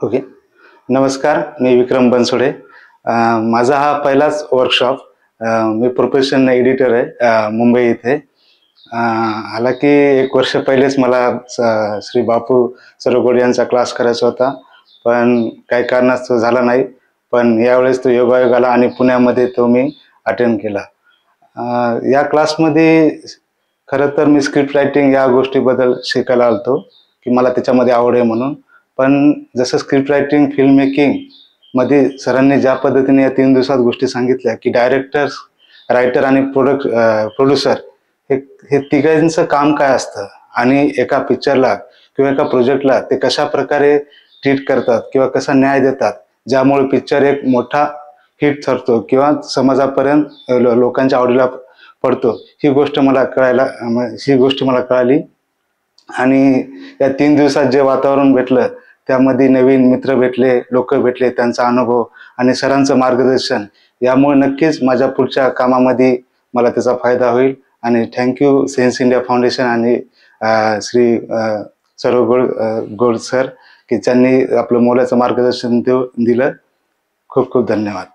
Okay. नमस्कार, मी विक्रम बनसोडे. माझा हा पहिलाच वर्कशॉप. मी प्रोफेशन एडिटर आहे मुंबई इथे. हालांकी 1 वर्ष पहिलेच मला श्री बापू सरगोडे यांचा क्लास करायचा होता, पण काही कारणास्तव झाला नाही. पण यावेळेस तो योगायोग आला आणि पुण्यामध्ये तो मी अटेंड केला. या क्लासमध्ये खरं तर मी स्क्रिप्ट रायटिंग या गोष्टीबद्दल शिकायला आलो की मला त्याच्यामध्ये आवड आहे म्हणून. पण जसं स्क्रिप्ट रायटिंग, फिल्म मेकिंगमध्ये सरांनी ज्या पद्धतीने या 3 दिवसात गोष्टी सांगितल्या की डायरेक्टर्स, रायटर आणि प्रोड्युसर हे हे तिघांचं काम काय असतं आणि एका पिक्चरला किंवा एका प्रोजेक्टला ते कशाप्रकारे ट्रीट करतात किंवा कसा न्याय देतात, ज्यामुळे पिक्चर एक मोठा हिट ठरतो किंवा समाजापर्यंत लोकांच्या आवडीला पडतो. ही गोष्ट मला कळाली आणि या 3 दिवसात जे वातावरण भेटलं, त्यामध्ये नवीन मित्र भेटले, लोक भेटले, त्यांचा अनुभव आणि सरांचं मार्गदर्शन यामुळे नक्कीच माझ्या पुढच्या कामामध्ये मला त्याचा फायदा होईल. आणि थँक्यू सेन्स इंडिया फाउंडेशन आणि श्री गोड सर की ज्यांनी आपलं मोलाचं मार्गदर्शन दिलं. खूप खूप धन्यवाद.